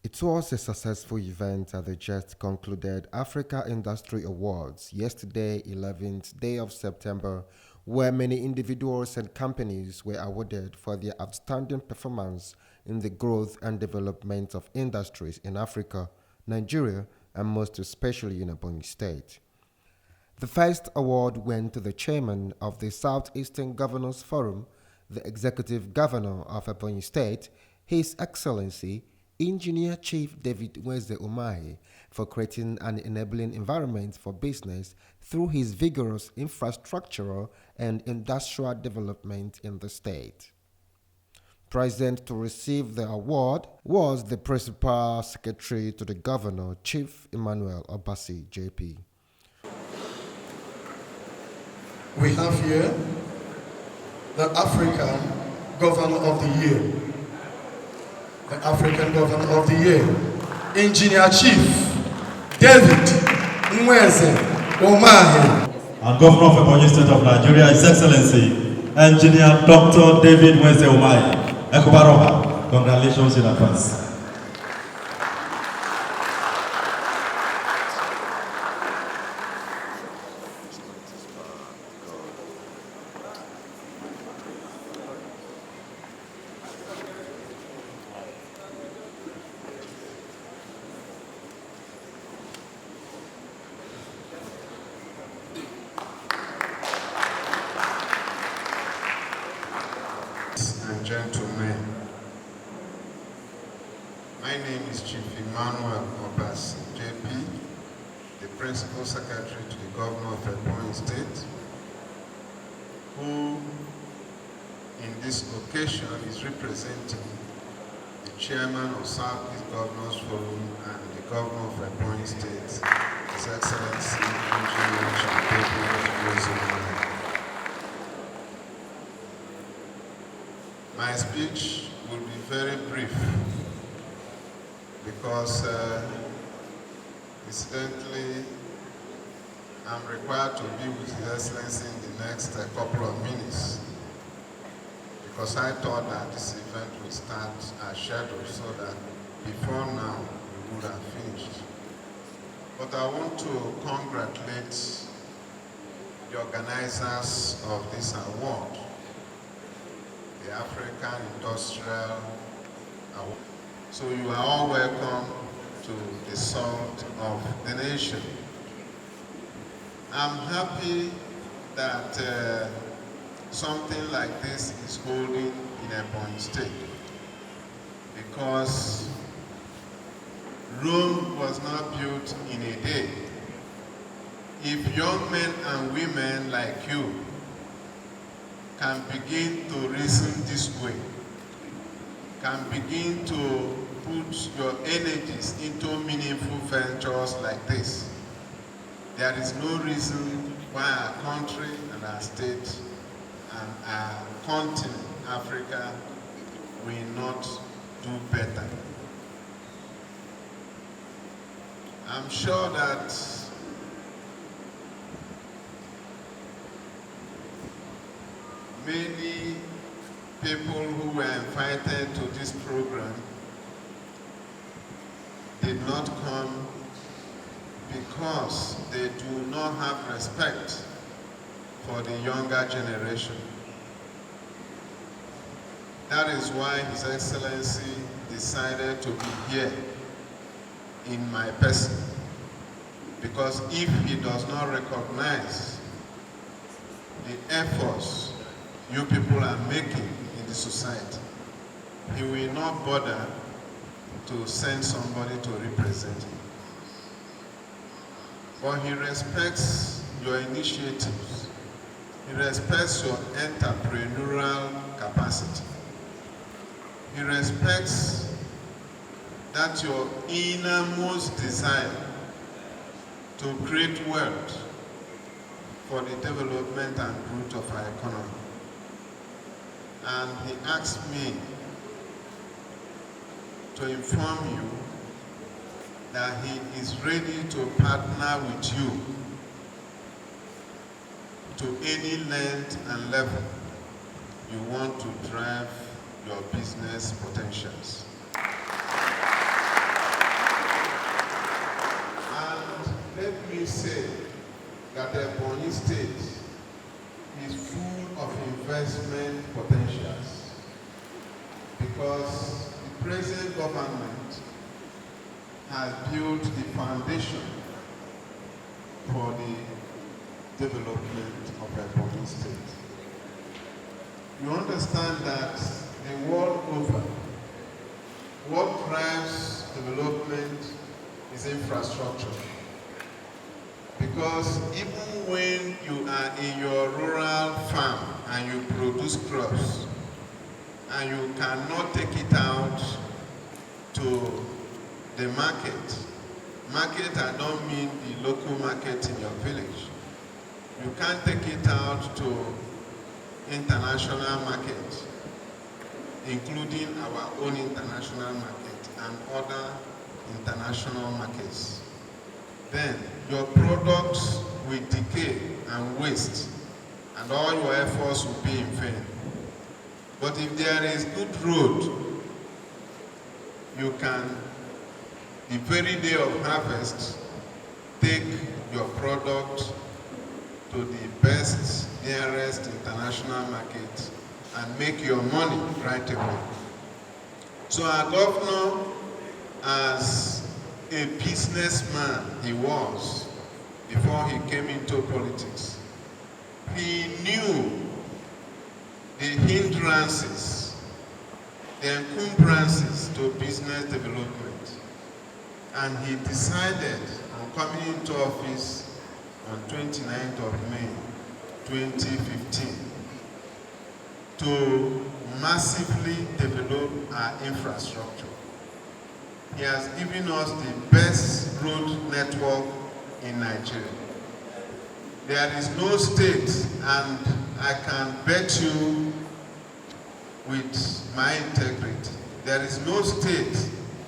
It was a successful event at the just concluded Africa Industry Awards yesterday, 11th day of September, where many individuals and companies were awarded for their outstanding performance in the growth and development of industries in Africa, Nigeria, and most especially in Ebonyi State. The first award went to the chairman of the Southeastern Governors Forum, the executive governor of Ebonyi State, His Excellency, Engineer Chief David Nweze Umahi, for creating an enabling environment for business through his vigorous infrastructural and industrial development in the state. Present to receive the award was the Principal Secretary to the Governor, Chief Emmanuel Obasi JP. We have here the African Governor of the Year. The African Governor of the Year, Engineer Chief David Nweze Umahi. And Governor of Ebonyi State of Nigeria, His Excellency, Engineer Dr. David Nweze Umahi. Ekubaroba, congratulations in advance. And gentlemen, my name is Chief Emmanuel Obasi JP, the Principal Secretary to the Governor of Ebonyi State, who in this occasion is representing the Chairman of Southeast Governors Forum and the Governor of Ebonyi State, His Excellency Engineer Chief David Nweze Umahi. My speech will be very brief because incidentally I'm required to be with His Excellency in the next couple of minutes because I thought that this event would start as scheduled so that before now we would have finished. But I want to congratulate the organizers of this award, the African Industrial Award. So you are all welcome to the salt of the nation. I'm happy that something like this is holding in Ebonyi State because Rome was not built in a day. If young men and women like you can begin to reason this way, can begin to put your energies into meaningful ventures like this, there is no reason why our country and our state and our continent, Africa, will not do better. I'm sure that many people who were invited to this program did not come because they do not have respect for the younger generation. That is why His Excellency decided to be here in my person, because if he does not recognize the efforts you people are making in the society, he will not bother to send somebody to represent him. But he respects your initiatives. He respects your entrepreneurial capacity. He respects that your innermost desire to create wealth for the development and growth of our economy. And he asked me to inform you that he is ready to partner with you to any length and level you want to drive your business potentials. that Ebonyi State is full of investment potentials because the present government has built the foundation for the development of Ebonyi State. You understand that the world over, what drives development is infrastructure. Because even when you are in your rural farm and you produce crops and you cannot take it out to the market, I don't mean the local market in your village. You can't take it out to international market, including our own international market and other international markets. Then your products will decay and waste, and all your efforts will be in vain. But if there is good road, you can, the very day of harvest, take your product to the best, nearest international market and make your money right away. So our governor, as a businessman he was before he came into politics, he knew the hindrances, the encumbrances to business development, and he decided on coming into office on 29th of May 2015 to massively develop our infrastructure. He has given us the best road network in Nigeria. There is no state, and I can bet you with my integrity, there is no state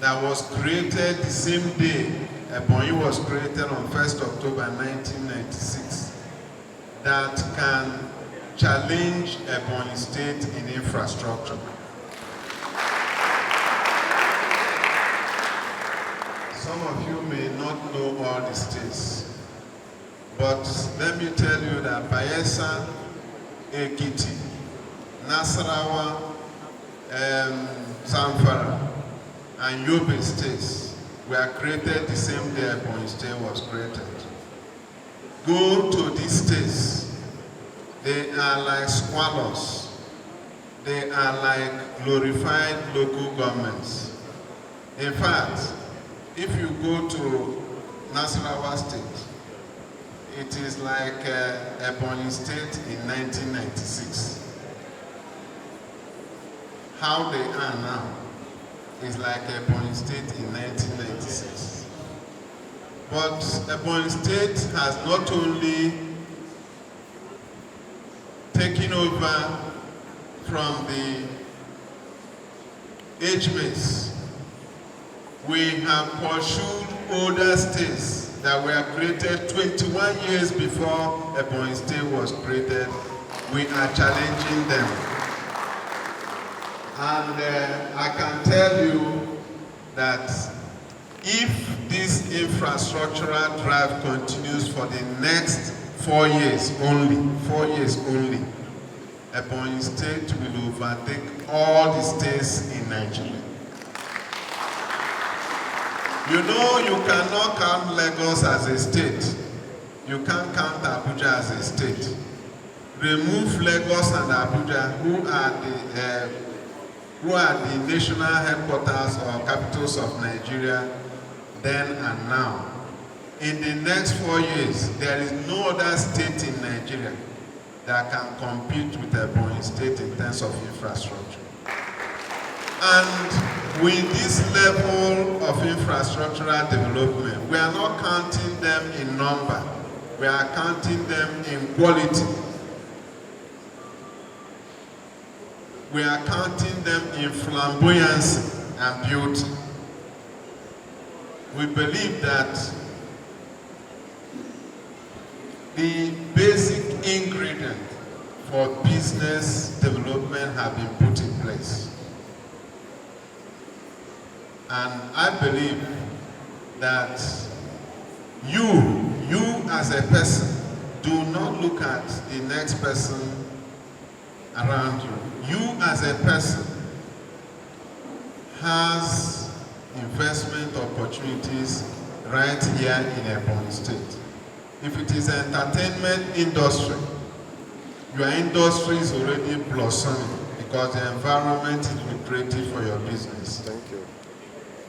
that was created the same day Ebonyi was created on 1st October 1996 that can challenge Ebonyi State in infrastructure. Some of you may not know all the states, but let me tell you that Bayelsa, Ekiti, Nasarawa, Zamfara, and Yobe states were created the same day Ebonyi State was created. Go to these states, they are like squalors. They are like glorified local governments. In fact, if you go to Nasarawa State, it is like Ebonyi State in 1996. How they are now is like Ebonyi State in 1996. But Ebonyi State has not only taken over from the age-mates, we have pursued older states that were created 21 years before Ebonyi State was created. We are challenging them. And I can tell you that if this infrastructural drive continues for the next 4 years only, Ebonyi State will overtake all the states in Nigeria. You know, you cannot count Lagos as a state. You can't count Abuja as a state. Remove Lagos and Abuja, who are the national headquarters or capitals of Nigeria then and now. In the next 4 years, there is no other state in Nigeria that can compete with Ebonyi State in terms of infrastructure. And with this level of infrastructural development, we are not counting them in number, we are counting them in quality. We are counting them in flamboyancy and beauty. We believe that the basic ingredient for business development have been put in place. And I believe that you as a person, do not look at the next person around you. You as a person has investment opportunities right here in Ebonyi State. If it is entertainment industry, your industry is already blossoming because the environment is lucrative for your business. Thank you.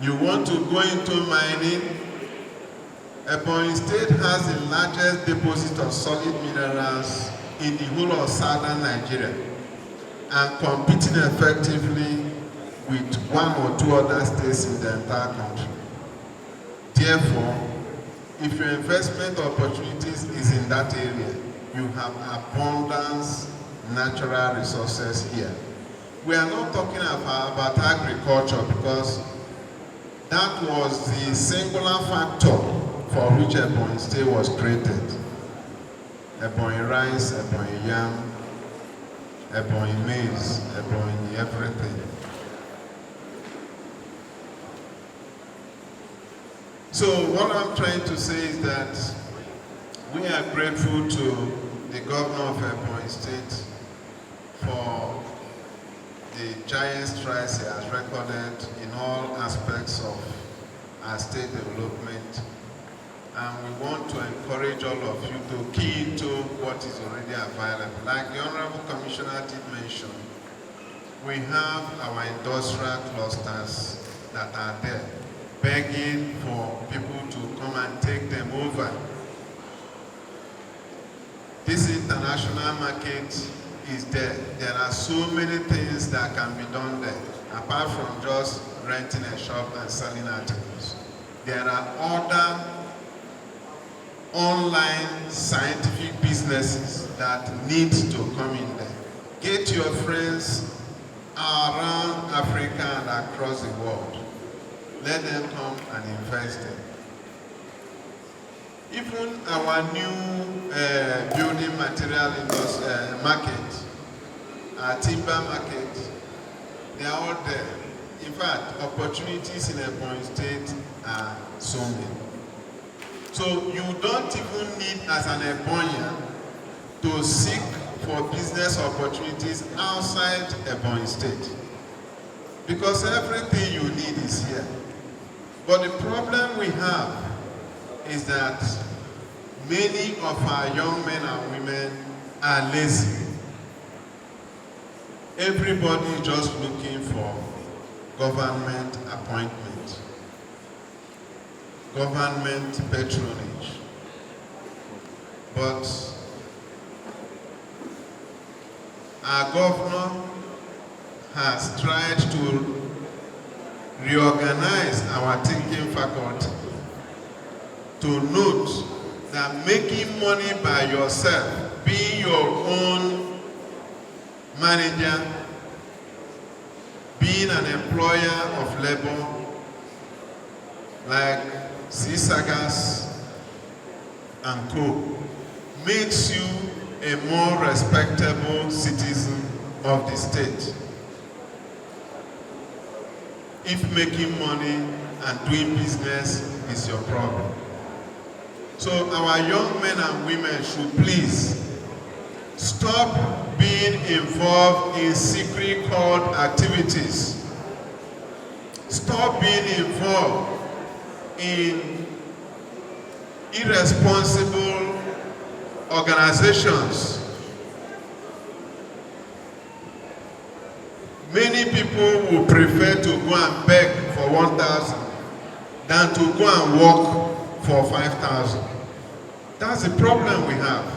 You want to go into mining? Ebonyi State has the largest deposit of solid minerals in the whole of southern Nigeria and competing effectively with one or two other states in the entire country. Therefore, if your investment opportunities is in that area, you have abundance natural resources here. We are not talking about agriculture because that was the singular factor for which Ebonyi State was created. Ebonyi rice, Ebonyi yam, Ebonyi maize, Ebonyi everything. So what I'm trying to say is that we are grateful to the Governor of Ebonyi State for the giant strides he has recorded in all aspects of our state development. And we want to encourage all of you to key into what is already available. Like the Honorable Commissioner did mention, we have our industrial clusters that are there, begging for people to come and take them over. This international market is there. There are so many things that can be done there, apart from just renting a shop and selling articles. There are other online scientific businesses that need to come in there. Get your friends around Africa and across the world. Let them come and invest there. Even our new building material market, our timber market, they are all there. In fact, opportunities in Ebonyi State are so many. So you don't even need, as an Ebonyian, to seek for business opportunities outside Ebonyi State, because everything you need is here. But the problem we have is that many of our young men and women are lazy. Everybody is just looking for government appointment, government patronage. But our governor has tried to reorganize our thinking faculty to note that making money by yourself, being your own manager, being an employer of labor, like CSAGAS and co, makes you a more respectable citizen of the state. If making money and doing business is your problem. So our young men and women should please stop being involved in secret cult activities. Stop being involved in irresponsible organizations. Many people will prefer to go and beg for 1,000 than to go and work for 5,000. That's the problem we have.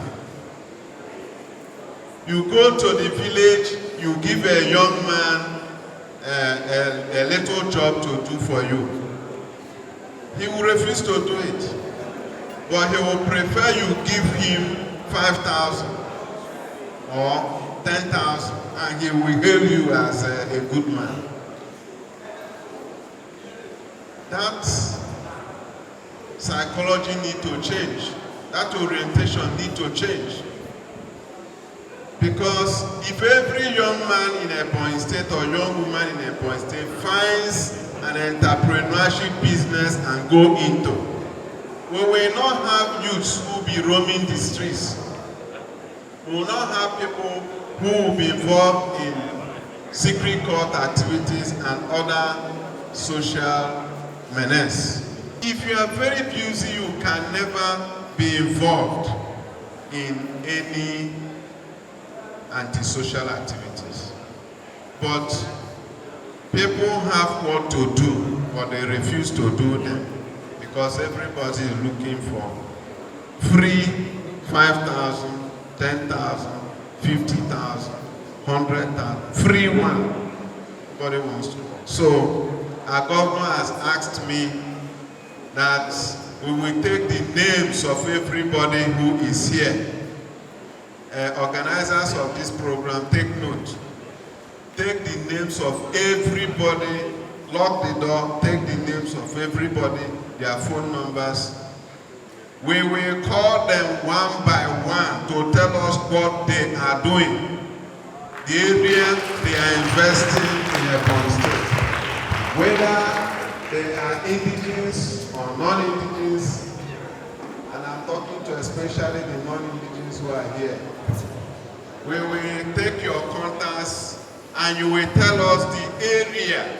You go to the village, you give a young man a little job to do for you. He will refuse to do it. But he will prefer you give him 5,000 or 10,000, and he will hail you as a good man. That psychology needs to change. That orientation needs to change. Because if every young man in Ebonyi State or young woman in Ebonyi State finds an entrepreneurship business and go into, We will not have youths who will be roaming the streets. We will not have people who will be involved in secret court activities and other social menace. If you are very busy, you can never be involved in any antisocial activities. But people have what to do, but they refuse to do them because everybody is looking for free 5,000, 10,000, 50,000, 100,000, free one. Nobody wants to. So our governor has asked me that we will take the names of everybody who is here. Organizers of this program, take note. Take the names of everybody, lock the door, take the names of everybody, their phone numbers. We will call them one by one to tell us what they are doing, the area they are investing in Ebonyi State, whether they are indigenous or non-indigenous, and I'm talking to especially the non-indigenous who are here. We will take your contacts and you will tell us the area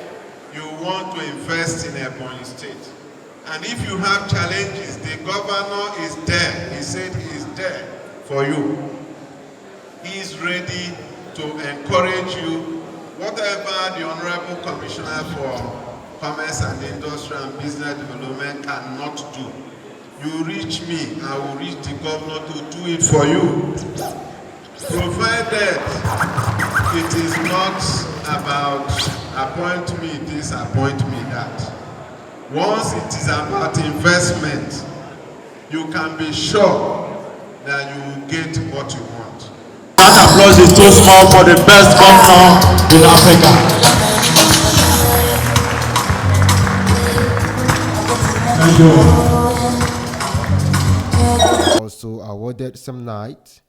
you want to invest in Ebonyi State. And if you have challenges, the governor is there. He said he is there for you. He is ready to encourage you. Whatever the Honorable Commissioner for Commerce and Industry and Business Development cannot do, you reach me, I will reach the governor to do it for you. Provided it is not about appoint me this, appoint me that. Once it is about investment, you can be sure that you will get what you want. That applause is too small for the best governor in Africa. Thank you. Also awarded some night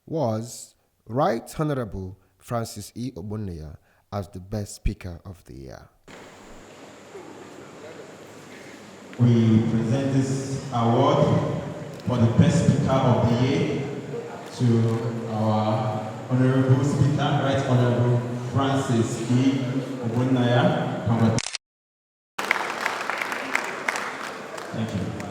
was Right Honorable Francis E. Ogbonnaya as the best speaker of the year. We present this award for the best speaker of the year to our Honorable Speaker, Right Honorable Francis E. Ogbonnaya. Thank you.